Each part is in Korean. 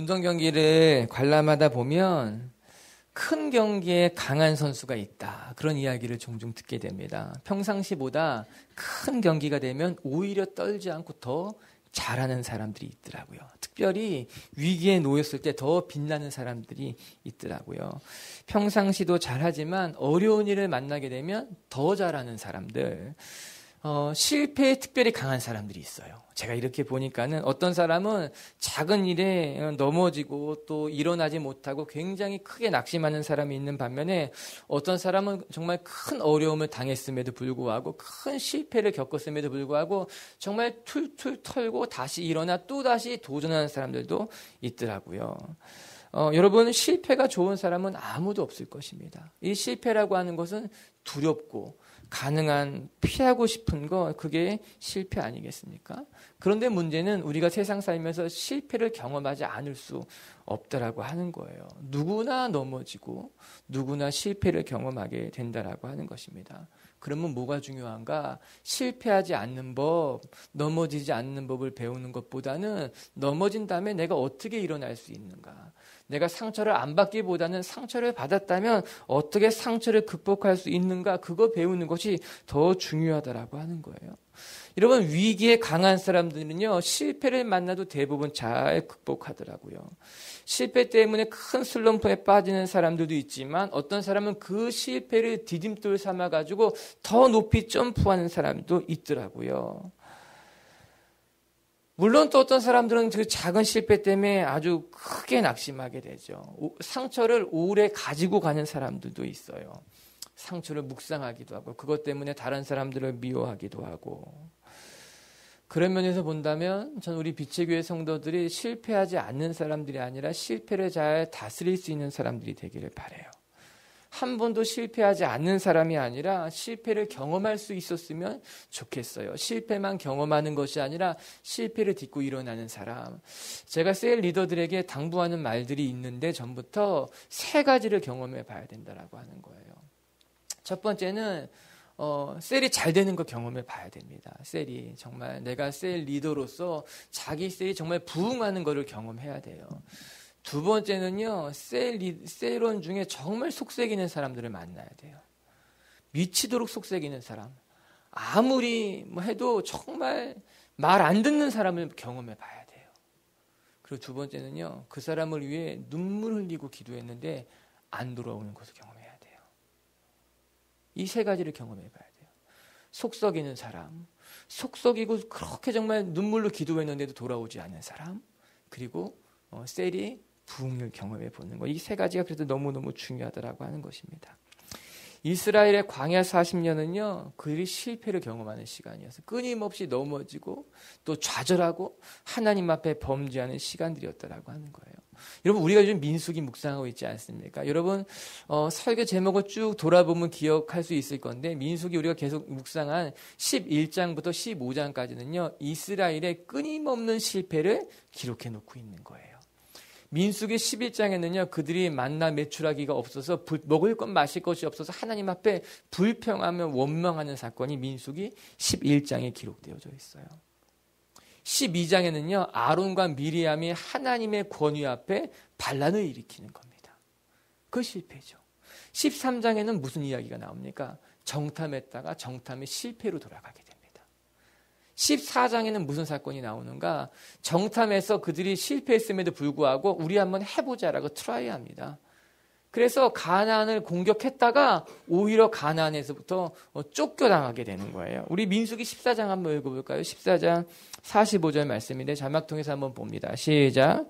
운동 경기를 관람하다 보면 큰 경기에 강한 선수가 있다. 그런 이야기를 종종 듣게 됩니다. 평상시보다 큰 경기가 되면 오히려 떨지 않고 더 잘하는 사람들이 있더라고요. 특별히 위기에 놓였을 때 더 빛나는 사람들이 있더라고요. 평상시도 잘하지만 어려운 일을 만나게 되면 더 잘하는 사람들, 실패에 특별히 강한 사람들이 있어요. 제가 이렇게 보니까는 어떤 사람은 작은 일에 넘어지고 또 일어나지 못하고 굉장히 크게 낙심하는 사람이 있는 반면에 어떤 사람은 정말 큰 어려움을 당했음에도 불구하고 큰 실패를 겪었음에도 불구하고 정말 툴툴 털고 다시 일어나 또 다시 도전하는 사람들도 있더라고요. 여러분, 실패가 좋은 사람은 아무도 없을 것입니다. 이 실패라고 하는 것은 두렵고 가능한 피하고 싶은 거, 그게 실패 아니겠습니까? 그런데 문제는 우리가 세상 살면서 실패를 경험하지 않을 수 없다라고 하는 거예요. 누구나 넘어지고 누구나 실패를 경험하게 된다라고 하는 것입니다. 그러면 뭐가 중요한가? 실패하지 않는 법, 넘어지지 않는 법을 배우는 것보다는 넘어진 다음에 내가 어떻게 일어날 수 있는가? 내가 상처를 안 받기보다는 상처를 받았다면 어떻게 상처를 극복할 수 있는가? 그거 배우는 것이 더 중요하다라고 하는 거예요. 여러분, 위기에 강한 사람들은요, 실패를 만나도 대부분 잘 극복하더라고요. 실패 때문에 큰 슬럼프에 빠지는 사람들도 있지만 어떤 사람은 그 실패를 디딤돌 삼아가지고 더 높이 점프하는 사람도 있더라고요. 물론 또 어떤 사람들은 그 작은 실패 때문에 아주 크게 낙심하게 되죠. 상처를 오래 가지고 가는 사람들도 있어요. 상처를 묵상하기도 하고 그것 때문에 다른 사람들을 미워하기도 하고. 그런 면에서 본다면 전 우리 빛의 교회 성도들이 실패하지 않는 사람들이 아니라 실패를 잘 다스릴 수 있는 사람들이 되기를 바라요. 한 번도 실패하지 않는 사람이 아니라 실패를 경험할 수 있었으면 좋겠어요. 실패만 경험하는 것이 아니라 실패를 딛고 일어나는 사람. 제가 셀 리더들에게 당부하는 말들이 있는데 전부터 세 가지를 경험해 봐야 된다라고 하는 거예요. 첫 번째는 셀이 잘 되는 거 경험해 봐야 됩니다. 셀이 정말 내가 셀 리더로서 자기 셀이 정말 부흥하는 거를 경험해야 돼요. 두 번째는요, 셀원 중에 정말 속삭이는 사람들을 만나야 돼요. 미치도록 속삭이는 사람. 아무리 해도 정말 말 안 듣는 사람을 경험해 봐야 돼요. 그리고 두 번째는요, 그 사람을 위해 눈물 흘리고 기도했는데 안 돌아오는 것을 경험해야 돼요. 이 세 가지를 경험해 봐야 돼요. 속썩이는 사람, 속썩이고 그렇게 정말 눈물로 기도했는데도 돌아오지 않는 사람, 그리고 셀이 부흥을 경험해 보는 거. 이 세 가지가 그래도 너무너무 중요하다라고 하는 것입니다. 이스라엘의 광야 40년은요, 그들이 실패를 경험하는 시간이어서 끊임없이 넘어지고 또 좌절하고 하나님 앞에 범죄하는 시간들이었다라고 하는 거예요. 여러분, 우리가 요즘 민수기 묵상하고 있지 않습니까? 여러분, 설교 제목을 쭉 돌아보면 기억할 수 있을 건데, 민수기 우리가 계속 묵상한 11장부터 15장까지는요, 이스라엘의 끊임없는 실패를 기록해 놓고 있는 거예요. 민수기 11장에는요, 그들이 만나 매출하기가 없어서 먹을 것 마실 것이 없어서 하나님 앞에 불평하며 원망하는 사건이 민수기 11장에 기록되어져 있어요. 12장에는요, 아론과 미리암이 하나님의 권위 앞에 반란을 일으키는 겁니다. 그 실패죠. 13장에는 무슨 이야기가 나옵니까? 정탐했다가 정탐이 실패로 돌아가게 됩니다. 14장에는 무슨 사건이 나오는가? 정탐에서 그들이 실패했음에도 불구하고 우리 한번 해보자라고 트라이합니다. 그래서 가나안을 공격했다가 오히려 가나안에서부터 쫓겨나가게 되는 거예요. 우리 민수기 14장 한번 읽어볼까요? 14장 45절 말씀인데 자막 통해서 한번 봅니다. 시작.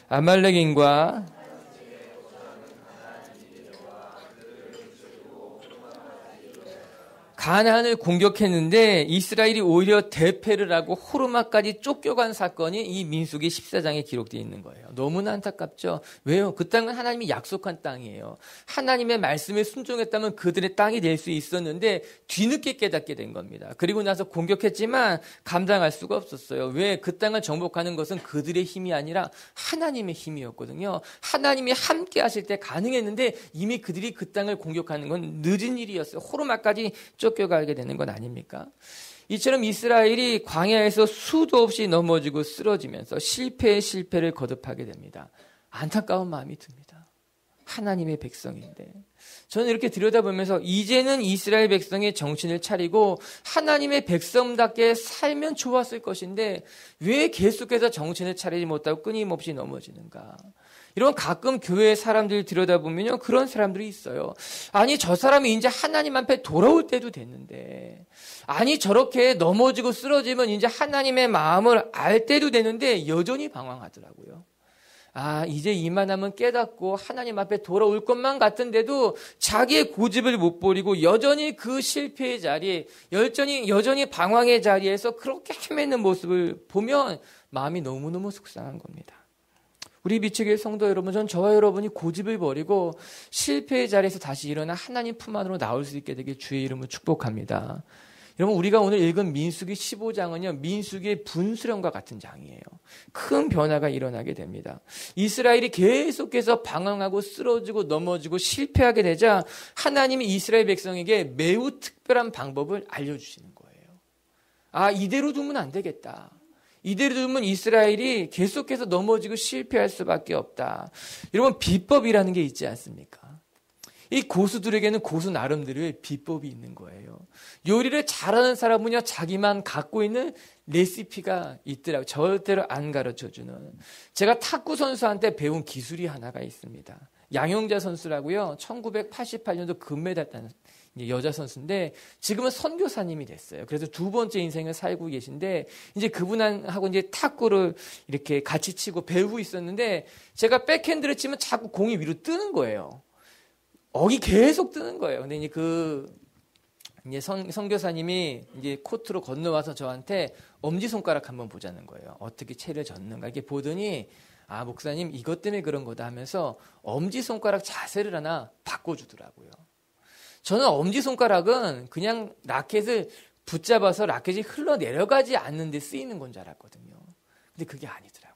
아말렉인과 가나안을 공격했는데 이스라엘이 오히려 대패를 하고 호르마까지 쫓겨간 사건이 이 민수기 14장에 기록되어 있는 거예요. 너무나 안타깝죠. 왜요? 그 땅은 하나님이 약속한 땅이에요. 하나님의 말씀에 순종했다면 그들의 땅이 될 수 있었는데 뒤늦게 깨닫게 된 겁니다. 그리고 나서 공격했지만 감당할 수가 없었어요. 왜? 그 땅을 정복하는 것은 그들의 힘이 아니라 하나님의 힘이었거든요. 하나님이 함께 하실 때 가능했는데 이미 그들이 그 땅을 공격하는 건 늦은 일이었어요. 호르마까지 쫓겨가게 되는 건 아닙니까? 이처럼 이스라엘이 광야에서 수도 없이 넘어지고 쓰러지면서 실패에 실패를 거듭하게 됩니다. 안타까운 마음이 듭니다. 하나님의 백성인데. 저는 이렇게 들여다보면서 이제는 이스라엘 백성이 정신을 차리고 하나님의 백성답게 살면 좋았을 것인데 왜 계속해서 정신을 차리지 못하고 끊임없이 넘어지는가. 이런 가끔 교회 사람들 들여다보면요, 그런 사람들이 있어요. 아니, 저 사람이 이제 하나님 앞에 돌아올 때도 됐는데, 아니, 저렇게 넘어지고 쓰러지면 이제 하나님의 마음을 알 때도 되는데 여전히 방황하더라고요. 아, 이제 이만하면 깨닫고 하나님 앞에 돌아올 것만 같은데도 자기의 고집을 못 버리고 여전히 그 실패의 자리에, 여전히 방황의 자리에서 그렇게 헤매는 모습을 보면 마음이 너무너무 속상한 겁니다. 우리 미치교회 성도 여러분, 전 저와 여러분이 고집을 버리고 실패의 자리에서 다시 일어나 하나님 품 안으로 나올 수 있게 되길 주의 이름으로 축복합니다. 여러분, 우리가 오늘 읽은 민수기 15장은요, 민수기의 분수령과 같은 장이에요. 큰 변화가 일어나게 됩니다. 이스라엘이 계속해서 방황하고 쓰러지고 넘어지고 실패하게 되자 하나님이 이스라엘 백성에게 매우 특별한 방법을 알려주시는 거예요. 아, 이대로 두면 안 되겠다. 이대로 두면 이스라엘이 계속해서 넘어지고 실패할 수밖에 없다. 여러분, 비법이라는 게 있지 않습니까? 이 고수들에게는 고수 나름대로의 비법이 있는 거예요. 요리를 잘하는 사람은요, 자기만 갖고 있는 레시피가 있더라고요. 절대로 안 가르쳐주는. 제가 탁구 선수한테 배운 기술이 하나가 있습니다. 양용자 선수라고요. 1988년도 금메달 딴 여자 선수인데 지금은 선교사님이 됐어요. 그래서 두 번째 인생을 살고 계신데 이제 그분하고 이제 탁구를 이렇게 같이 치고 배우고 있었는데 제가 백핸드를 치면 자꾸 공이 위로 뜨는 거예요. 억이 계속 뜨는 거예요. 근데 이제 선교사님이 이제 코트로 건너와서 저한테 엄지손가락 한번 보자는 거예요. 어떻게 채를 젓는가. 이렇게 보더니, 아, 목사님, 이것 때문에 그런 거다 하면서 엄지손가락 자세를 하나 바꿔주더라고요. 저는 엄지손가락은 그냥 라켓을 붙잡아서 라켓이 흘러내려가지 않는 데 쓰이는 건 줄 알았거든요. 근데 그게 아니더라고요.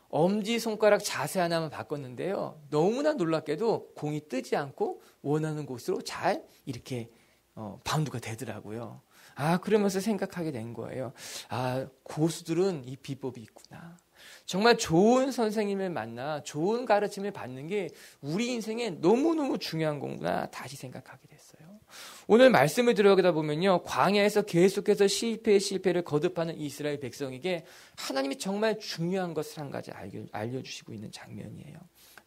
엄지손가락 자세 하나만 바꿨는데요. 너무나 놀랍게도 공이 뜨지 않고 원하는 곳으로 잘 이렇게 바운드가 되더라고요. 아, 그러면서 생각하게 된 거예요. 아, 고수들은 이 비법이 있구나. 정말 좋은 선생님을 만나 좋은 가르침을 받는 게 우리 인생에 너무너무 중요한 거구나 다시 생각하게 됐어요. 오늘 말씀을 들어가다 보면요, 광야에서 계속해서 실패를 거듭하는 이스라엘 백성에게 하나님이 정말 중요한 것을 한 가지 알려주시고 있는 장면이에요.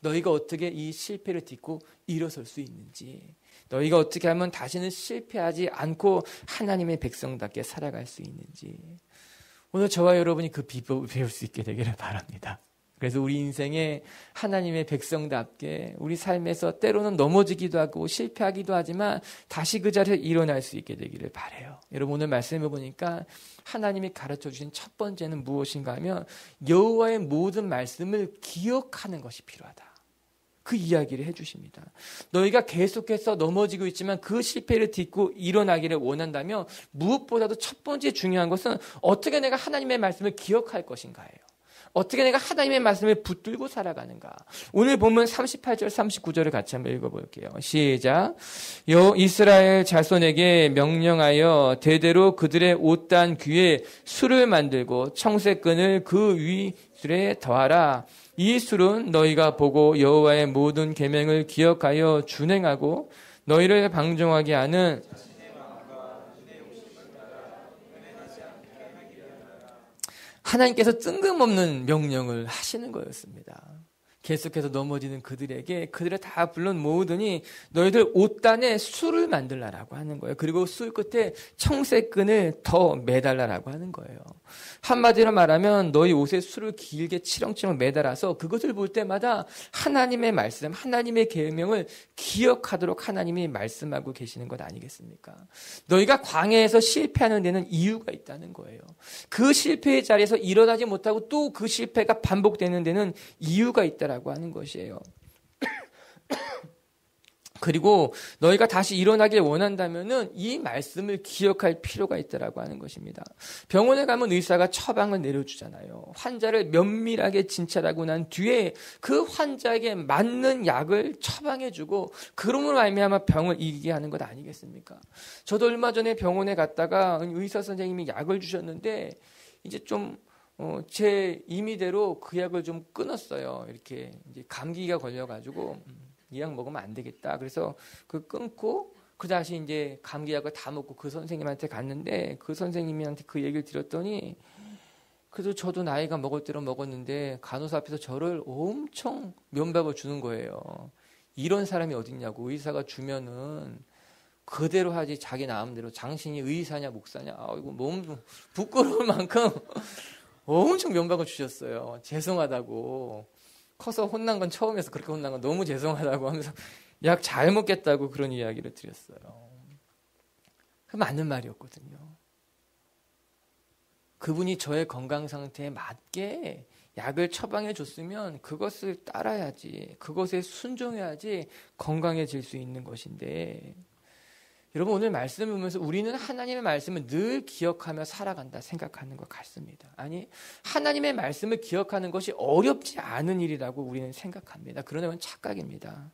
너희가 어떻게 이 실패를 딛고 일어설 수 있는지, 너희가 어떻게 하면 다시는 실패하지 않고 하나님의 백성답게 살아갈 수 있는지, 오늘 저와 여러분이 그 비법을 배울 수 있게 되기를 바랍니다. 그래서 우리 인생에 하나님의 백성답게 우리 삶에서 때로는 넘어지기도 하고 실패하기도 하지만 다시 그 자리에서 일어날 수 있게 되기를 바라요. 여러분, 오늘 말씀해 보니까 하나님이 가르쳐 주신 첫 번째는 무엇인가 하면 여호와의 모든 말씀을 기억하는 것이 필요하다. 그 이야기를 해주십니다. 너희가 계속해서 넘어지고 있지만 그 실패를 딛고 일어나기를 원한다면 무엇보다도 첫 번째 중요한 것은 어떻게 내가 하나님의 말씀을 기억할 것인가예요. 어떻게 내가 하나님의 말씀을 붙들고 살아가는가. 오늘 본문 38절 39절을 같이 한번 읽어볼게요. 시작. 이스라엘 자손에게 명령하여 대대로 그들의 옷단 귀에 술을 만들고 청색끈을 그 위술에 더하라. 이 술은 너희가 보고 여호와의 모든 계명을 기억하여 준행하고 너희를 방종하게 하는 하나님께서 뜬금없는 명령을 하시는 거였습니다. 계속해서 넘어지는 그들에게 그들을 다 불러 모으더니 너희들 옷단에 술을 만들라라고 하는 거예요. 그리고 술 끝에 청색끈을 더 매달라라고 하는 거예요. 한마디로 말하면 너희 옷에 술을 길게 치렁치렁 매달아서 그것을 볼 때마다 하나님의 말씀, 하나님의 계명을 기억하도록 하나님이 말씀하고 계시는 것 아니겠습니까? 너희가 광야에서 실패하는 데는 이유가 있다는 거예요. 그 실패의 자리에서 일어나지 못하고 또 그 실패가 반복되는 데는 이유가 있다라고 하는 것이에요. 그리고 너희가 다시 일어나길 원한다면은 이 말씀을 기억할 필요가 있다라고 하는 것입니다. 병원에 가면 의사가 처방을 내려주잖아요. 환자를 면밀하게 진찰하고 난 뒤에 그 환자에게 맞는 약을 처방해주고 그러므로 말미암아 병을 이기게 하는 것 아니겠습니까? 저도 얼마 전에 병원에 갔다가 의사 선생님이 약을 주셨는데 이제 좀 제 임의대로 그 약을 좀 끊었어요. 이렇게 이제 감기가 걸려가지고. 이 약 먹으면 안 되겠다. 그래서 그 끊고 그 다시 이제 감기약을 다 먹고 그 선생님한테 갔는데 그 선생님한테 그 얘기를 드렸더니 그래도 저도 나이가 먹을 대로 먹었는데 간호사 앞에서 저를 엄청 면박을 주는 거예요. 이런 사람이 어딨냐고. 의사가 주면은 그대로 하지 자기 마음대로 당신이 의사냐 목사냐. 아이고 몸 부끄러울 만큼 엄청 면박을 주셨어요. 죄송하다고. 커서 혼난 건 처음에서 그렇게 혼난 건 너무 죄송하다고 하면서 약 잘 먹겠다고 그런 이야기를 드렸어요. 그 맞는 말이었거든요. 그분이 저의 건강 상태에 맞게 약을 처방해 줬으면 그것을 따라야지, 그것에 순종해야지 건강해질 수 있는 것인데 여러분 오늘 말씀을 보면서 우리는 하나님의 말씀을 늘 기억하며 살아간다 생각하는 것 같습니다. 아니 하나님의 말씀을 기억하는 것이 어렵지 않은 일이라고 우리는 생각합니다. 그러나 그건 착각입니다.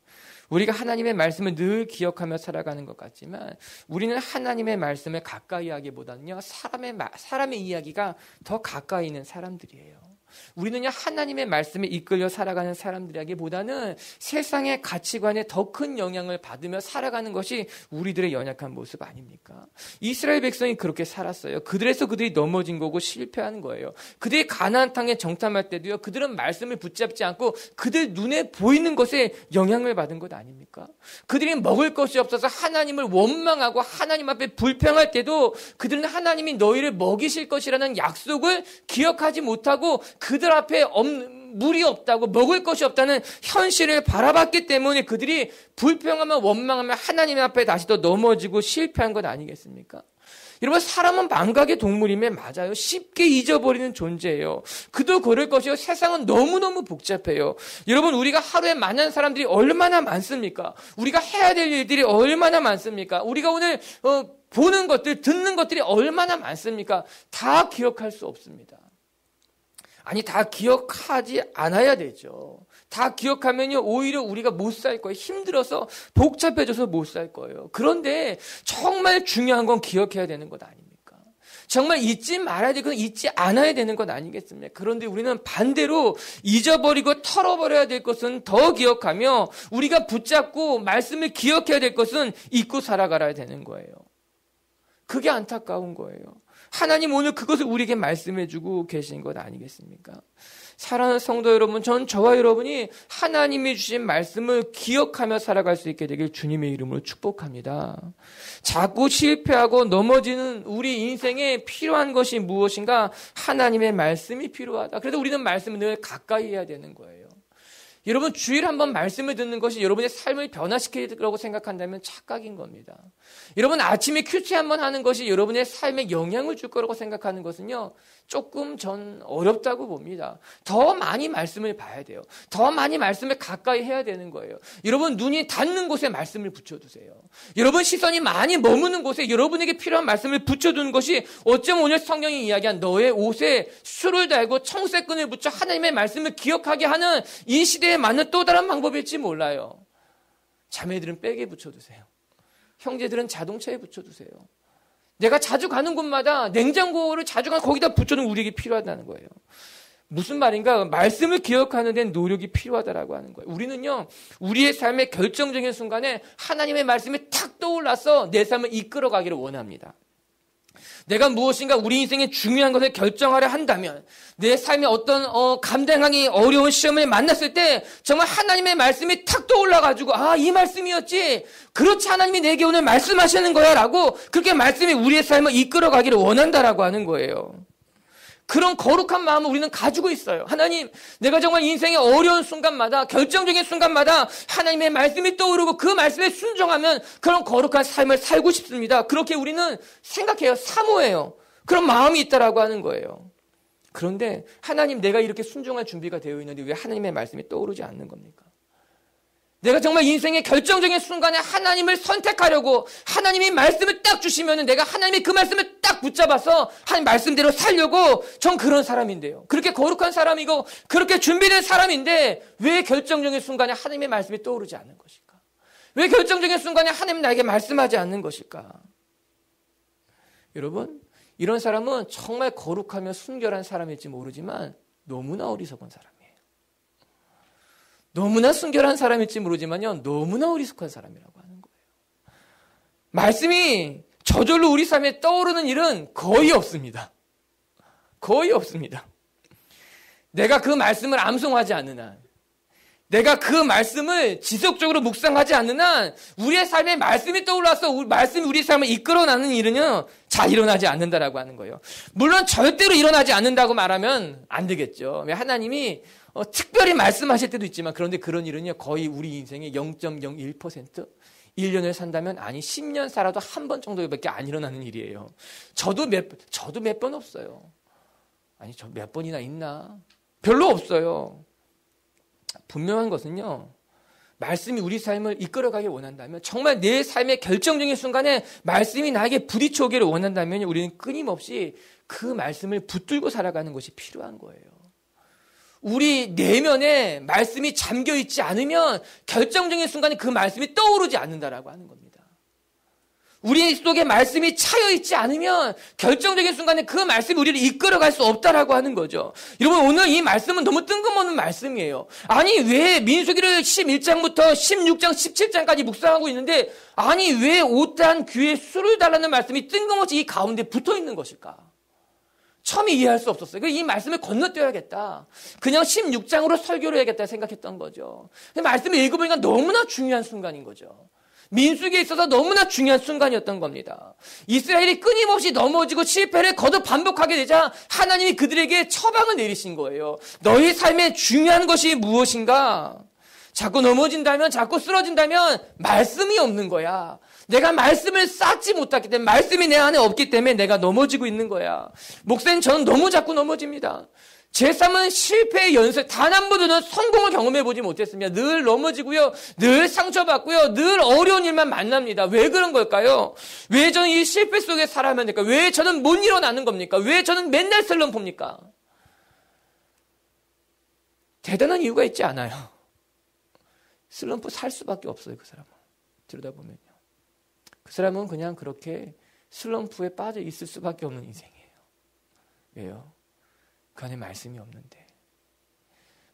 우리가 하나님의 말씀을 늘 기억하며 살아가는 것 같지만 우리는 하나님의 말씀을 가까이 하기보다는요 사람의 이야기가 더 가까이 있는 사람들이에요. 우리는요 하나님의 말씀에 이끌려 살아가는 사람들이라기보다는 세상의 가치관에 더 큰 영향을 받으며 살아가는 것이 우리들의 연약한 모습 아닙니까? 이스라엘 백성이 그렇게 살았어요. 그들에서 그들이 넘어진 거고 실패하는 거예요. 그들이 가나안 땅에 정탐할 때도요 그들은 말씀을 붙잡지 않고 그들 눈에 보이는 것에 영향을 받은 것 아닙니까? 그들이 먹을 것이 없어서 하나님을 원망하고 하나님 앞에 불평할 때도 그들은 하나님이 너희를 먹이실 것이라는 약속을 기억하지 못하고 그들 앞에 물이 없다고 먹을 것이 없다는 현실을 바라봤기 때문에 그들이 불평하며 원망하며 하나님 앞에 다시 더 넘어지고 실패한 것 아니겠습니까? 여러분 사람은 망각의 동물임에 맞아요. 쉽게 잊어버리는 존재예요. 그도 그럴 것이요. 세상은 너무너무 복잡해요. 여러분 우리가 하루에 만난 사람들이 얼마나 많습니까? 우리가 해야 될 일들이 얼마나 많습니까? 우리가 오늘 보는 것들, 듣는 것들이 얼마나 많습니까? 다 기억할 수 없습니다. 아니 다 기억하지 않아야 되죠. 다 기억하면요 오히려 우리가 못 살 거예요. 힘들어서 복잡해져서 못 살 거예요. 그런데 정말 중요한 건 기억해야 되는 것 아닙니까? 정말 잊지 말아야 되고 잊지 않아야 되는 것 아니겠습니까? 그런데 우리는 반대로 잊어버리고 털어버려야 될 것은 더 기억하며 우리가 붙잡고 말씀을 기억해야 될 것은 잊고 살아가야 되는 거예요. 그게 안타까운 거예요. 하나님 오늘 그것을 우리에게 말씀해 주고 계신 것 아니겠습니까? 사랑하는 성도 여러분, 저와 여러분이 하나님이 주신 말씀을 기억하며 살아갈 수 있게 되길 주님의 이름으로 축복합니다. 자꾸 실패하고 넘어지는 우리 인생에 필요한 것이 무엇인가? 하나님의 말씀이 필요하다. 그래서 우리는 말씀을 늘 가까이 해야 되는 거예요. 여러분 주일에 한번 말씀을 듣는 것이 여러분의 삶을 변화시키려고 생각한다면 착각인 겁니다. 여러분 아침에 큐티 한번 하는 것이 여러분의 삶에 영향을 줄 거라고 생각하는 것은요. 조금 전 어렵다고 봅니다. 더 많이 말씀을 봐야 돼요. 더 많이 말씀을 가까이 해야 되는 거예요. 여러분 눈이 닿는 곳에 말씀을 붙여두세요. 여러분 시선이 많이 머무는 곳에 여러분에게 필요한 말씀을 붙여두는 것이 어쩌면 오늘 성경이 이야기한 너의 옷에 술을 달고 청새끈을 붙여 하나님의 말씀을 기억하게 하는 이 시대에 맞는 또 다른 방법일지 몰라요. 자매들은 백에 붙여두세요. 형제들은 자동차에 붙여두세요. 내가 자주 가는 곳마다 냉장고를 자주 가는 거기다 붙여놓으면 우리에게 필요하다는 거예요. 무슨 말인가? 말씀을 기억하는 데는 노력이 필요하다라고 하는 거예요. 우리는요, 우리의 삶의 결정적인 순간에 하나님의 말씀이 탁 떠올라서 내 삶을 이끌어가기를 원합니다. 내가 무엇인가 우리 인생에 중요한 것을 결정하려 한다면 내 삶에 어떤 감당하기 어려운 시험을 만났을 때 정말 하나님의 말씀이 탁 떠올라가지고 이 말씀이었지. 그렇지 하나님이 내게 오늘 말씀하시는 거야 라고 그렇게 말씀이 우리의 삶을 이끌어가기를 원한다라고 하는 거예요. 그런 거룩한 마음을 우리는 가지고 있어요. 하나님, 내가 정말 인생의 어려운 순간마다 결정적인 순간마다 하나님의 말씀이 떠오르고 그 말씀에 순종하면 그런 거룩한 삶을 살고 싶습니다. 그렇게 우리는 생각해요. 사모해요. 그런 마음이 있다라고 하는 거예요. 그런데 하나님 내가 이렇게 순종할 준비가 되어 있는데 왜 하나님의 말씀이 떠오르지 않는 겁니까? 내가 정말 인생의 결정적인 순간에 하나님을 선택하려고 하나님이 말씀을 딱 주시면 내가 하나님의 그 말씀을 딱 붙잡아서 하나님 말씀대로 살려고 전 그런 사람인데요. 그렇게 거룩한 사람이고 그렇게 준비된 사람인데 왜 결정적인 순간에 하나님의 말씀이 떠오르지 않는 것일까? 왜 결정적인 순간에 하나님 나에게 말씀하지 않는 것일까? 여러분, 이런 사람은 정말 거룩하며 순결한 사람일지 모르지만 너무나 어리석은 사람이에요. 너무나 순결한 사람일지 모르지만요, 너무나 어리석은 사람이라고 하는 거예요. 말씀이 저절로 우리 삶에 떠오르는 일은 거의 없습니다. 거의 없습니다. 내가 그 말씀을 암송하지 않는 한, 내가 그 말씀을 지속적으로 묵상하지 않는 한 우리의 삶에 말씀이 떠올라서 말씀이 우리 삶을 이끌어나는 일은요, 잘 일어나지 않는다라고 하는 거예요. 물론 절대로 일어나지 않는다고 말하면 안 되겠죠. 왜 하나님이 특별히 말씀하실 때도 있지만 그런데 그런 일은요, 거의 우리 인생의 0.01%? 1년을 산다면 아니 10년 살아도 한 번 정도밖에 안 일어나는 일이에요. 저도 몇 번 없어요. 아니 저 몇 번이나 있나? 별로 없어요. 분명한 것은요, 말씀이 우리 삶을 이끌어가길 원한다면, 정말 내 삶의 결정적인 순간에 말씀이 나에게 부딪혀오기를 원한다면 우리는 끊임없이 그 말씀을 붙들고 살아가는 것이 필요한 거예요. 우리 내면에 말씀이 잠겨있지 않으면 결정적인 순간에 그 말씀이 떠오르지 않는다라고 하는 겁니다. 우리 속에 말씀이 차여있지 않으면 결정적인 순간에 그 말씀이 우리를 이끌어갈 수 없다라고 하는 거죠. 여러분, 오늘 이 말씀은 너무 뜬금없는 말씀이에요. 아니 왜 민수기를 11장부터 16장 17장까지 묵상하고 있는데 아니 왜 옷단 귀에 술을 달라는 말씀이 뜬금없이 이 가운데 붙어있는 것일까? 처음에 이해할 수 없었어요. 이 말씀을 건너뛰어야겠다. 그냥 16장으로 설교를 해야겠다 생각했던 거죠. 근데 말씀을 읽어보니까 너무나 중요한 순간인 거죠. 민수기에 있어서 너무나 중요한 순간이었던 겁니다. 이스라엘이 끊임없이 넘어지고 실패를 거듭 반복하게 되자 하나님이 그들에게 처방을 내리신 거예요. 너희 삶에 중요한 것이 무엇인가? 자꾸 넘어진다면, 자꾸 쓰러진다면 말씀이 없는 거야. 내가 말씀을 쌓지 못했기 때문에, 말씀이 내 안에 없기 때문에 내가 넘어지고 있는 거야. 목사님, 저는 너무 자꾸 넘어집니다. 제 삶은 실패의 연쇄, 단 한 번도 성공을 경험해보지 못했습니다. 늘 넘어지고요, 늘 상처받고요, 늘 어려운 일만 만납니다. 왜 그런 걸까요? 왜 저는 이 실패 속에 살아야만 될까? 왜 저는 못 일어나는 겁니까? 왜 저는 맨날 슬럼프입니까? 대단한 이유가 있지 않아요. 슬럼프 살 수밖에 없어요, 그 사람은. 들여다보면요. 그 사람은 그냥 그렇게 슬럼프에 빠져 있을 수밖에 없는 인생이에요. 왜요? 그 안에 말씀이 없는데.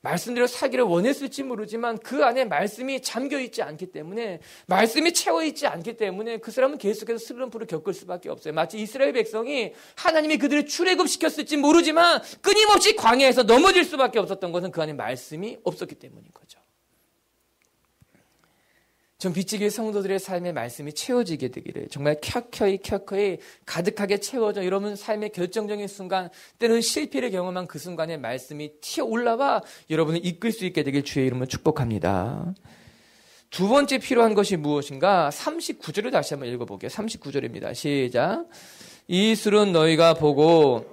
말씀대로 살기를 원했을지 모르지만 그 안에 말씀이 잠겨있지 않기 때문에, 말씀이 채워있지 않기 때문에 그 사람은 계속해서 슬럼프를 겪을 수밖에 없어요. 마치 이스라엘 백성이 하나님이 그들을 출애굽시켰을지 모르지만 끊임없이 광야에서 넘어질 수밖에 없었던 것은 그 안에 말씀이 없었기 때문인 거죠. 전 빛지교회 성도들의 삶의 말씀이 채워지게 되기를, 정말 켜켜이 가득하게 채워져 여러분 삶의 결정적인 순간, 때로는 실패를 경험한 그 순간에 말씀이 튀어 올라와 여러분을 이끌 수 있게 되길 주의 이름으로 축복합니다. 두 번째 필요한 것이 무엇인가? 39절을 다시 한번 읽어볼게요. 39절입니다. 시작. 이 술은 너희가 보고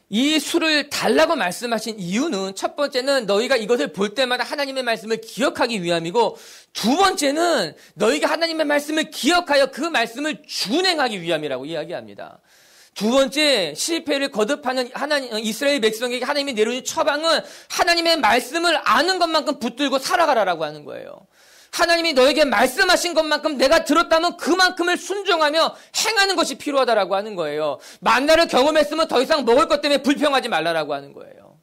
이 술을 달라고 말씀하신 이유는, 첫 번째는 너희가 이것을 볼 때마다 하나님의 말씀을 기억하기 위함이고, 두 번째는 너희가 하나님의 말씀을 기억하여 그 말씀을 준행하기 위함이라고 이야기합니다. 두 번째, 실패를 거듭하는 이스라엘 백성에게 하나님이 내려준 처방은 하나님의 말씀을 아는 것만큼 붙들고 살아가라라고 하는 거예요. 하나님이 너에게 말씀하신 것만큼 내가 들었다면 그만큼을 순종하며 행하는 것이 필요하다라고 하는 거예요. 만나를 경험했으면 더 이상 먹을 것 때문에 불평하지 말라라고 하는 거예요.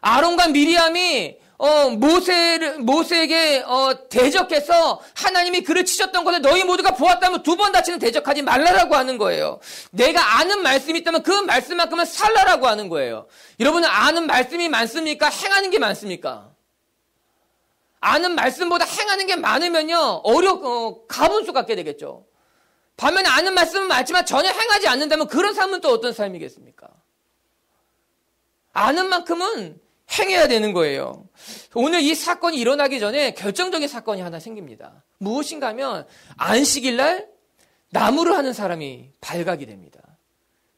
아론과 미리암이 모세에게 대적해서 하나님이 그를 치셨던 것을 너희 모두가 보았다면 두 번 다시는 대적하지 말라라고 하는 거예요. 내가 아는 말씀이 있다면 그 말씀만큼은 살라라고 하는 거예요. 여러분은 아는 말씀이 많습니까? 행하는 게 많습니까? 아는 말씀보다 행하는 게 많으면요, 가분수 갖게 되겠죠. 반면에 아는 말씀은 많지만 전혀 행하지 않는다면 그런 삶은 또 어떤 삶이겠습니까? 아는 만큼은 행해야 되는 거예요. 오늘 이 사건이 일어나기 전에 결정적인 사건이 하나 생깁니다. 무엇인가 하면 안식일 날 나무를 하는 사람이 발각이 됩니다.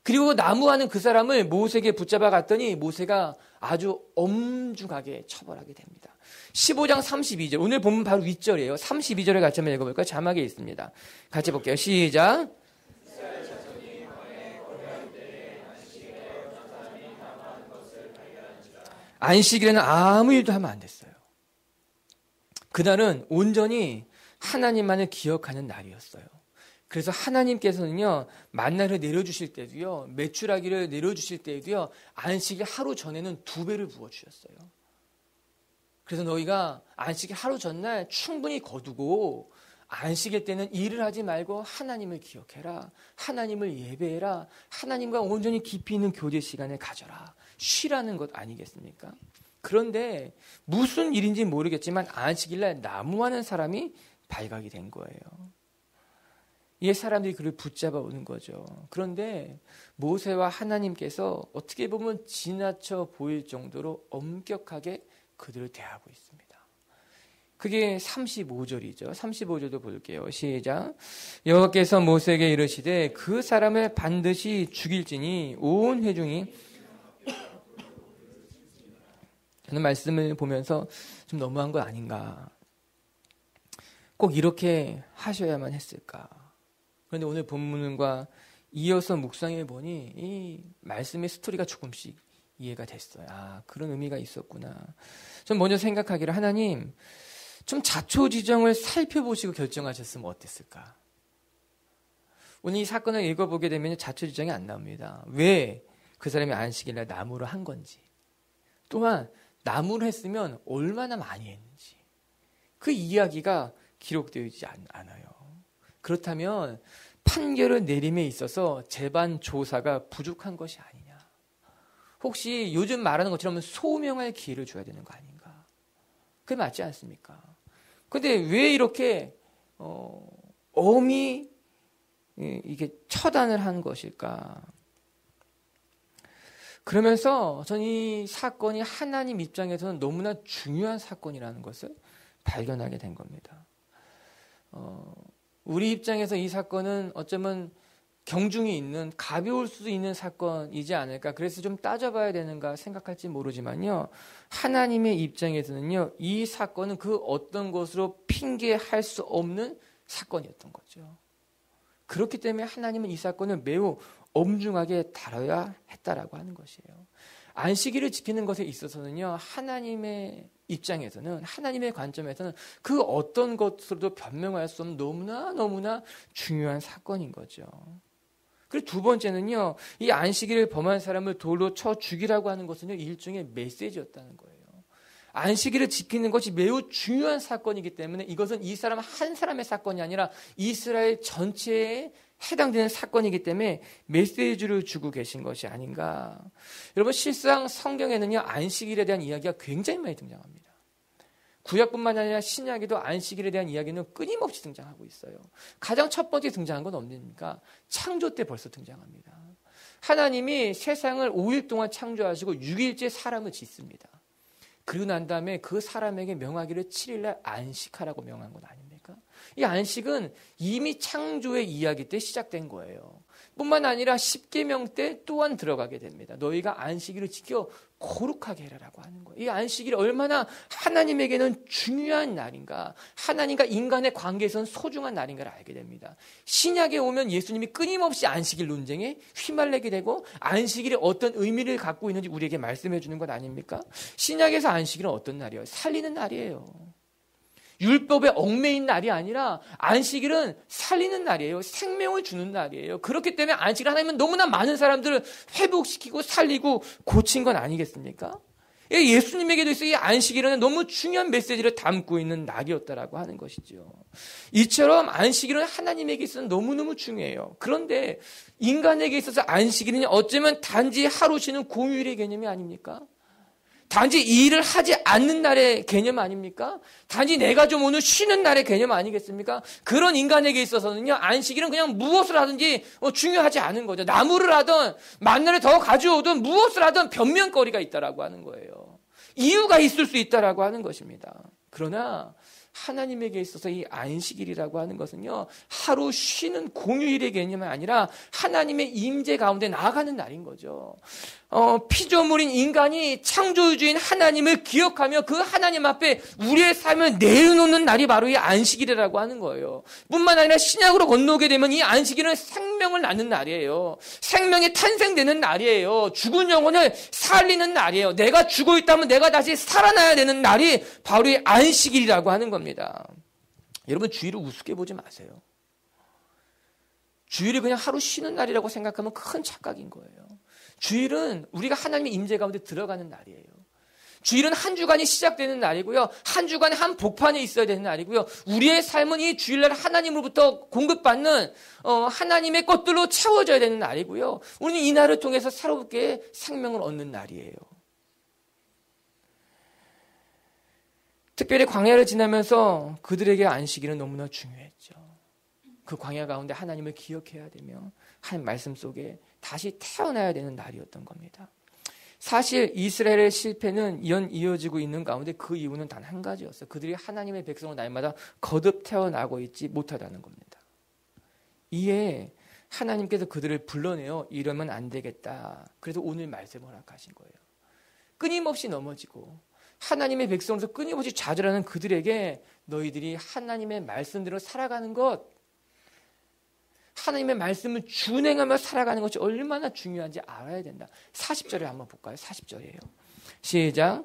그리고 나무하는 그 사람을 모세에게 붙잡아 갔더니 모세가 아주 엄중하게 처벌하게 됩니다. 15장 32절, 오늘 본문 바로 윗절이에요. 32절에 같이 한번 읽어볼까요? 자막에 있습니다. 같이 볼게요. 시작. 안식일에는 아무 일도 하면 안 됐어요. 그날은 온전히 하나님만을 기억하는 날이었어요. 그래서 하나님께서는요, 만나를 내려주실 때도요, 메추라기를 내려주실 때도요, 안식일 하루 전에는 2배를 부어주셨어요. 그래서 너희가 안식일 하루 전날 충분히 거두고 안식일 때는 일을 하지 말고 하나님을 기억해라. 하나님을 예배해라. 하나님과 온전히 깊이 있는 교제 시간을 가져라. 쉬라는 것 아니겠습니까? 그런데 무슨 일인지 모르겠지만 안식일날 나무하는 사람이 발각이 된 거예요. 이 사람들이 그를 붙잡아 오는 거죠. 그런데 모세와 하나님께서 어떻게 보면 지나쳐 보일 정도로 엄격하게 그들을 대하고 있습니다. 그게 35절이죠. 35절도 볼게요. 시작. 여호와께서 모세에게 이르시되 그 사람을 반드시 죽일지니 온 회중이, 저는 말씀을 보면서 좀 너무한 거 아닌가. 꼭 이렇게 하셔야만 했을까. 그런데 오늘 본문과 이어서 묵상해 보니 이 말씀의 스토리가 조금씩 이해가 됐어요. 아, 그런 의미가 있었구나. 좀 먼저 생각하기를, 하나님 좀 자초지정을 살펴보시고 결정하셨으면 어땠을까. 오늘 이 사건을 읽어보게 되면 자초지정이 안 나옵니다. 왜 그 사람이 안식일날 나무를 한 건지, 또한 나무를 했으면 얼마나 많이 했는지, 그 이야기가 기록되어 있지 않아요. 그렇다면 판결을 내림에 있어서 재반 조사가 부족한 것이 아니냐. 혹시 요즘 말하는 것처럼 소명할 기회를 줘야 되는 거 아닌가. 그게 맞지 않습니까? 그런데 왜 이렇게 엄히 이게 처단을 한 것일까? 그러면서 저는 이 사건이 하나님 입장에서는 너무나 중요한 사건이라는 것을 발견하게 된 겁니다. 우리 입장에서 이 사건은 어쩌면 경중이 있는, 가벼울 수도 있는 사건이지 않을까, 그래서 좀 따져봐야 되는가 생각할지 모르지만요, 하나님의 입장에서는요, 이 사건은 그 어떤 것으로 핑계할 수 없는 사건이었던 거죠. 그렇기 때문에 하나님은 이 사건을 매우 엄중하게 다뤄야 했다라고 하는 것이에요. 안식일을 지키는 것에 있어서는요, 하나님의 입장에서는, 하나님의 관점에서는 그 어떤 것으로도 변명할 수 없는 너무나 중요한 사건인 거죠. 그리고 두 번째는요, 이 안식일을 범한 사람을 돌로 쳐 죽이라고 하는 것은요, 일종의 메시지였다는 거예요. 안식일을 지키는 것이 매우 중요한 사건이기 때문에 이것은 이 사람 한 사람의 사건이 아니라 이스라엘 전체에 해당되는 사건이기 때문에 메시지를 주고 계신 것이 아닌가. 여러분, 실상 성경에는요, 안식일에 대한 이야기가 굉장히 많이 등장합니다. 구약뿐만 아니라 신약에도 안식일에 대한 이야기는 끊임없이 등장하고 있어요. 가장 첫 번째 등장한 건 언제입니까? 창조 때 벌써 등장합니다. 하나님이 세상을 5일 동안 창조하시고 6일째 사람을 짓습니다. 그리고 난 다음에 그 사람에게 명하기를 7일날 안식하라고 명한 건 아닙니까? 이 안식은 이미 창조의 이야기 때 시작된 거예요. 뿐만 아니라 십계명 때 또한 들어가게 됩니다. 너희가 안식일을 지켜 거룩하게 해라라고 하는 거예요. 이 안식일이 얼마나 하나님에게는 중요한 날인가, 하나님과 인간의 관계에서는 소중한 날인가를 알게 됩니다. 신약에 오면 예수님이 끊임없이 안식일 논쟁에 휘말리게 되고 안식일이 어떤 의미를 갖고 있는지 우리에게 말씀해 주는 것 아닙니까? 신약에서 안식일은 어떤 날이에요? 살리는 날이에요. 율법에 얽매인 날이 아니라 안식일은 살리는 날이에요. 생명을 주는 날이에요. 그렇기 때문에 안식일 하나님은 너무나 많은 사람들을 회복시키고 살리고 고친 건 아니겠습니까? 예수님에게도 있어 이 안식일은 너무 중요한 메시지를 담고 있는 날이었다라고 하는 것이죠. 이처럼 안식일은 하나님에게 있어서 너무너무 중요해요. 그런데 인간에게 있어서 안식일은 어쩌면 단지 하루 쉬는 공휴일의 개념이 아닙니까? 단지 이 일을 하지 않는 날의 개념 아닙니까? 단지 내가 좀 오늘 쉬는 날의 개념 아니겠습니까? 그런 인간에게 있어서는요, 안식일은 그냥 무엇을 하든지 중요하지 않은 거죠. 나무를 하든 만나를 더 가져오든 무엇을 하든 변명거리가 있다라고 하는 거예요. 이유가 있을 수 있다라고 하는 것입니다. 그러나 하나님에게 있어서 이 안식일이라고 하는 것은요, 하루 쉬는 공휴일의 개념이 아니라 하나님의 임재 가운데 나아가는 날인 거죠. 피조물인 인간이 창조주인 하나님을 기억하며 그 하나님 앞에 우리의 삶을 내어놓는 날이 바로 이 안식일이라고 하는 거예요. 뿐만 아니라 신약으로 건너오게 되면 이 안식일은 생명을 낳는 날이에요. 생명이 탄생되는 날이에요. 죽은 영혼을 살리는 날이에요. 내가 죽어 있다면 내가 다시 살아나야 되는 날이 바로 이 안식일이라고 하는 겁니다. 여러분, 주일을 우습게 보지 마세요. 주일이 그냥 하루 쉬는 날이라고 생각하면 큰 착각인 거예요. 주일은 우리가 하나님의 임재 가운데 들어가는 날이에요. 주일은 한 주간이 시작되는 날이고요. 한 주간에 한 복판에 있어야 되는 날이고요. 우리의 삶은 이 주일날 하나님으로부터 공급받는 하나님의 것들로 채워져야 되는 날이고요. 우리는 이 날을 통해서 새롭게 생명을 얻는 날이에요. 특별히 광야를 지나면서 그들에게 안식일은 너무나 중요했죠. 그 광야 가운데 하나님을 기억해야 되며 하나님 말씀 속에 다시 태어나야 되는 날이었던 겁니다. 사실 이스라엘의 실패는 이어지고 있는 가운데 그 이유는 단 한 가지였어요. 그들이 하나님의 백성으로 날마다 거듭 태어나고 있지 못하다는 겁니다. 이에 하나님께서 그들을 불러내어 이러면 안 되겠다. 그래서 오늘 말씀을 허락하신 거예요. 끊임없이 넘어지고 하나님의 백성으로서 끊임없이 좌절하는 그들에게 너희들이 하나님의 말씀대로 살아가는 것, 하나님의 말씀을 준행하며 살아가는 것이 얼마나 중요한지 알아야 된다. 40절에 한번 볼까요? 40절이에요. 시작.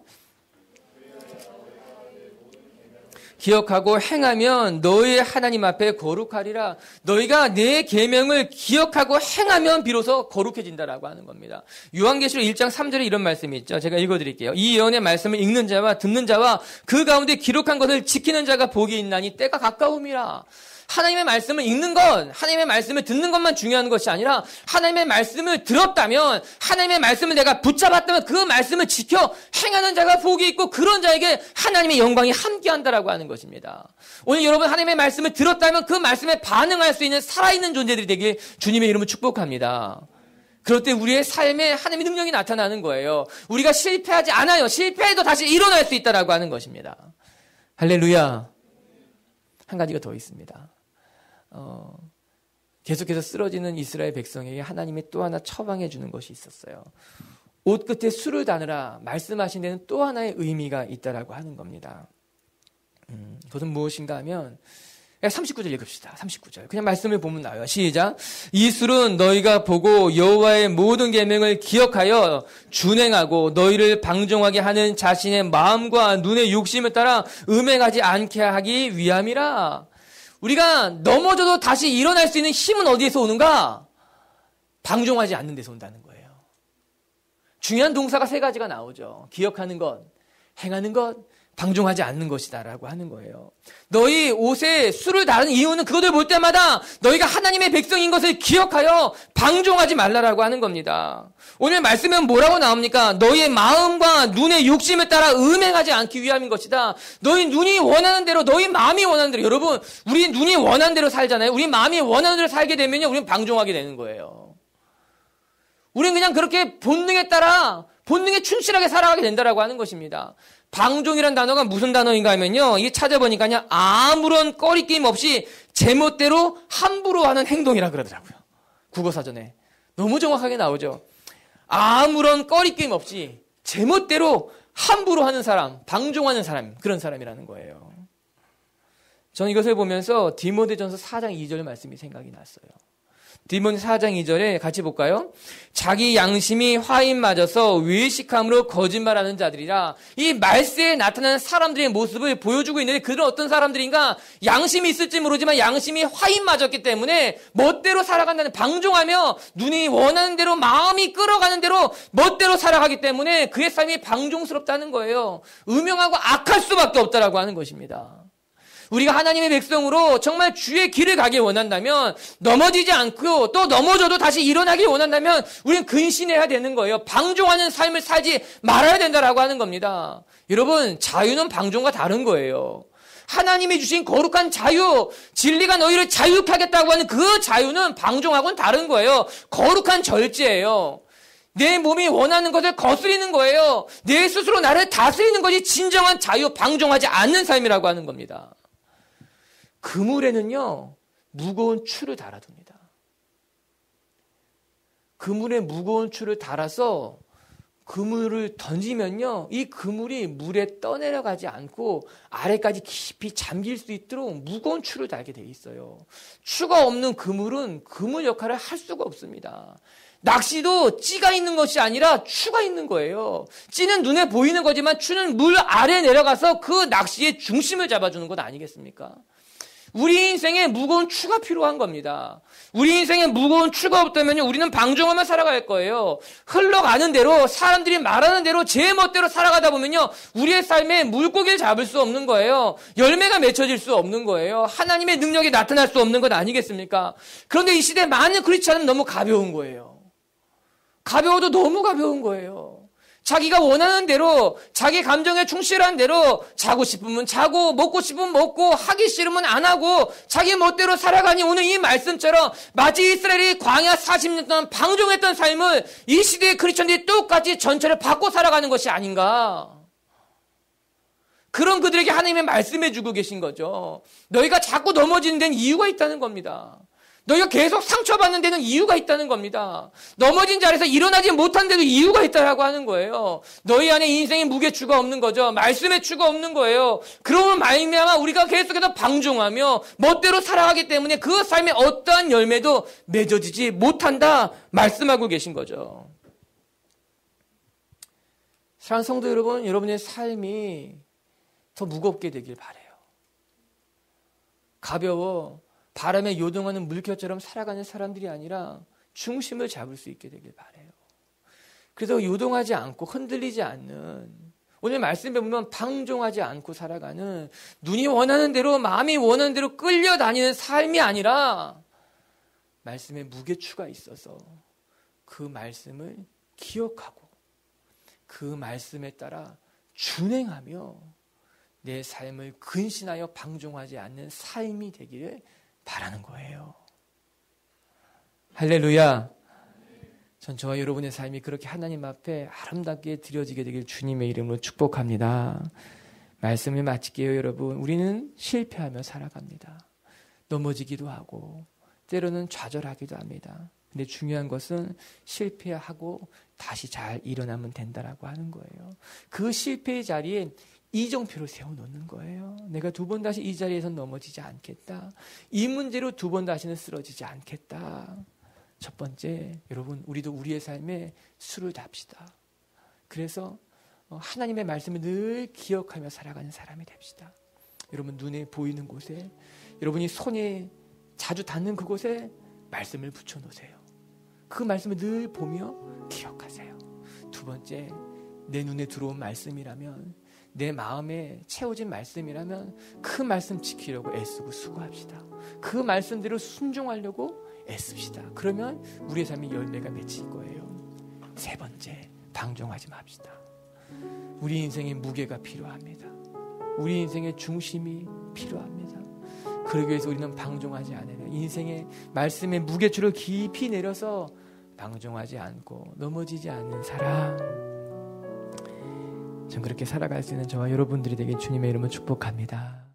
기억하고 행하면 너희의 하나님 앞에 거룩하리라. 너희가 내 계명을 기억하고 행하면 비로소 거룩해진다라고 하는 겁니다. 요한계시록 1장 3절에 이런 말씀이 있죠. 제가 읽어드릴게요. 이 예언의 말씀을 읽는 자와 듣는 자와 그 가운데 기록한 것을 지키는 자가 복이 있나니 때가 가까움이라. 하나님의 말씀을 읽는 것, 하나님의 말씀을 듣는 것만 중요한 것이 아니라 하나님의 말씀을 들었다면, 하나님의 말씀을 내가 붙잡았다면 그 말씀을 지켜 행하는 자가 복이 있고 그런 자에게 하나님의 영광이 함께한다라고 하는 것입니다. 오늘 여러분 하나님의 말씀을 들었다면 그 말씀에 반응할 수 있는 살아있는 존재들이 되길 주님의 이름으로 축복합니다. 그럴 때 우리의 삶에 하나님의 능력이 나타나는 거예요. 우리가 실패하지 않아요. 실패해도 다시 일어날 수 있다라고 하는 것입니다. 할렐루야. 한 가지가 더 있습니다. 계속해서 쓰러지는 이스라엘 백성에게 하나님이 또 하나 처방해 주는 것이 있었어요. 옷 끝에 술을 다느라 말씀하신 데는 또 하나의 의미가 있다라고 하는 겁니다. 그것은 무엇인가 하면 39절 읽읍시다. 39절. 그냥 말씀을 보면 나와요. 시작. 이 술은 너희가 보고 여호와의 모든 계명을 기억하여 준행하고 너희를 방종하게 하는 자신의 마음과 눈의 욕심을 따라 음행하지 않게 하기 위함이라. 우리가 넘어져도 다시 일어날 수 있는 힘은 어디에서 오는가? 방종하지 않는 데서 온다는 거예요. 중요한 동사가 세 가지가 나오죠. 기억하는 것, 행하는 것, 방종하지 않는 것이다라고 하는 거예요. 너희 옷에 술을 다른 이유는 그것을 볼 때마다 너희가 하나님의 백성인 것을 기억하여 방종하지 말라라고 하는 겁니다. 오늘 말씀은 뭐라고 나옵니까? 너희의 마음과 눈의 욕심을 따라 음행하지 않기 위함인 것이다. 너희 눈이 원하는 대로, 너희 마음이 원하는 대로. 여러분, 우리 눈이 원하는 대로 살잖아요. 우리 마음이 원하는 대로 살게 되면요, 우리는 방종하게 되는 거예요. 우리는 그냥 그렇게 본능에 따라 본능에 충실하게 살아가게 된다라고 하는 것입니다. 방종이란 단어가 무슨 단어인가 하면요, 이게 찾아보니까요, 아무런 꺼리낌 없이 제멋대로 함부로 하는 행동이라 그러더라고요. 국어사전에. 너무 정확하게 나오죠. 아무런 꺼리낌 없이 제멋대로 함부로 하는 사람, 방종하는 사람, 그런 사람이라는 거예요. 저는 이것을 보면서 디모데전서 4장 2절 말씀이 생각이 났어요. 디모데 4장 2절에 같이 볼까요? 자기 양심이 화인 맞아서 외식함으로 거짓말하는 자들이라. 이 말세에 나타나는 사람들의 모습을 보여주고 있는데 그들은 어떤 사람들인가? 양심이 있을지 모르지만 양심이 화인 맞았기 때문에 멋대로 살아간다는, 방종하며 눈이 원하는 대로 마음이 끌어가는 대로 멋대로 살아가기 때문에 그의 삶이 방종스럽다는 거예요. 음흉하고 악할 수밖에 없다라고 하는 것입니다. 우리가 하나님의 백성으로 정말 주의 길을 가길 원한다면, 넘어지지 않고 또 넘어져도 다시 일어나길 원한다면 우리는 근신해야 되는 거예요. 방종하는 삶을 살지 말아야 된다라고 하는 겁니다. 여러분, 자유는 방종과 다른 거예요. 하나님이 주신 거룩한 자유, 진리가 너희를 자유케 하겠다고 하는 그 자유는 방종하고는 다른 거예요. 거룩한 절제예요. 내 몸이 원하는 것을 거스리는 거예요. 내 스스로 나를 다스리는 것이 진정한 자유, 방종하지 않는 삶이라고 하는 겁니다. 그물에는요, 무거운 추를 달아둡니다. 그물에 무거운 추를 달아서 그물을 던지면요, 이 그물이 물에 떠내려가지 않고 아래까지 깊이 잠길 수 있도록 무거운 추를 달게 돼 있어요. 추가 없는 그물은 그물 역할을 할 수가 없습니다. 낚시도 찌가 있는 것이 아니라 추가 있는 거예요. 찌는 눈에 보이는 거지만 추는 물 아래 내려가서 그 낚시의 중심을 잡아주는 것 아니겠습니까? 우리 인생에 무거운 추가 필요한 겁니다. 우리 인생에 무거운 추가 없다면요, 우리는 방종하며 살아갈 거예요. 흘러가는 대로, 사람들이 말하는 대로 제 멋대로 살아가다 보면요, 우리의 삶에 물고기를 잡을 수 없는 거예요. 열매가 맺혀질 수 없는 거예요. 하나님의 능력이 나타날 수 없는 것 아니겠습니까? 그런데 이 시대에 많은 크리스찬은 너무 가벼운 거예요. 가벼워도 너무 가벼운 거예요. 자기가 원하는 대로, 자기 감정에 충실한 대로 자고 싶으면 자고, 먹고 싶으면 먹고, 하기 싫으면 안 하고 자기 멋대로 살아가니 오늘 이 말씀처럼 마치 이스라엘이 광야 40년 동안 방종했던 삶을 이 시대의 크리스천들이 똑같이 전체를 바꿔 살아가는 것이 아닌가. 그런 그들에게 하나님의 말씀해 주고 계신 거죠. 너희가 자꾸 넘어지는 데는 이유가 있다는 겁니다. 너희가 계속 상처받는 데는 이유가 있다는 겁니다. 넘어진 자리에서 일어나지 못한 데도 이유가 있다라고 하는 거예요. 너희 안에 인생의 무게추가 없는 거죠. 말씀의 추가 없는 거예요. 그러면 말미암아 우리가 계속해서 방종하며 멋대로 살아가기 때문에 그 삶에 어떠한 열매도 맺어지지 못한다 말씀하고 계신 거죠. 사랑하는 성도 여러분, 여러분의 삶이 더 무겁게 되길 바라요. 가벼워 바람에 요동하는 물결처럼 살아가는 사람들이 아니라 중심을 잡을 수 있게 되길 바라요. 그래서 요동하지 않고 흔들리지 않는, 오늘 말씀에 보면 방종하지 않고 살아가는, 눈이 원하는 대로 마음이 원하는 대로 끌려다니는 삶이 아니라 말씀에 무게추가 있어서 그 말씀을 기억하고 그 말씀에 따라 준행하며 내 삶을 근신하여 방종하지 않는 삶이 되기를 바라는 거예요. 할렐루야. 전 저와 여러분의 삶이 그렇게 하나님 앞에 아름답게 드려지게 되길 주님의 이름으로 축복합니다. 말씀을 마칠게요, 여러분. 우리는 실패하며 살아갑니다. 넘어지기도 하고 때로는 좌절하기도 합니다. 근데 중요한 것은 실패하고 다시 잘 일어나면 된다라고 하는 거예요. 그 실패의 자리에 이정표를 세워놓는 거예요. 내가 두 번 다시 이 자리에서 넘어지지 않겠다. 이 문제로 두 번 다시는 쓰러지지 않겠다. 첫 번째, 여러분, 우리도 우리의 삶에 수를 답시다. 그래서 하나님의 말씀을 늘 기억하며 살아가는 사람이 됩시다. 여러분, 눈에 보이는 곳에, 여러분이 손에 자주 닿는 그곳에 말씀을 붙여놓으세요. 그 말씀을 늘 보며 기억하세요. 두 번째, 내 눈에 들어온 말씀이라면, 내 마음에 채워진 말씀이라면 그 말씀 지키려고 애쓰고 수고합시다. 그 말씀대로 순종하려고 애씁시다. 그러면 우리의 삶이 열매가 맺힐 거예요. 세 번째, 방종하지 맙시다. 우리 인생에 무게가 필요합니다. 우리 인생의 중심이 필요합니다. 그러기 위해서 우리는 방종하지 않으면 인생의 말씀의 무게추를 깊이 내려서 방종하지 않고 넘어지지 않는 사람, 전 그렇게 살아갈 수 있는 저와 여러분들이 되게 주님의 이름을 축복합니다.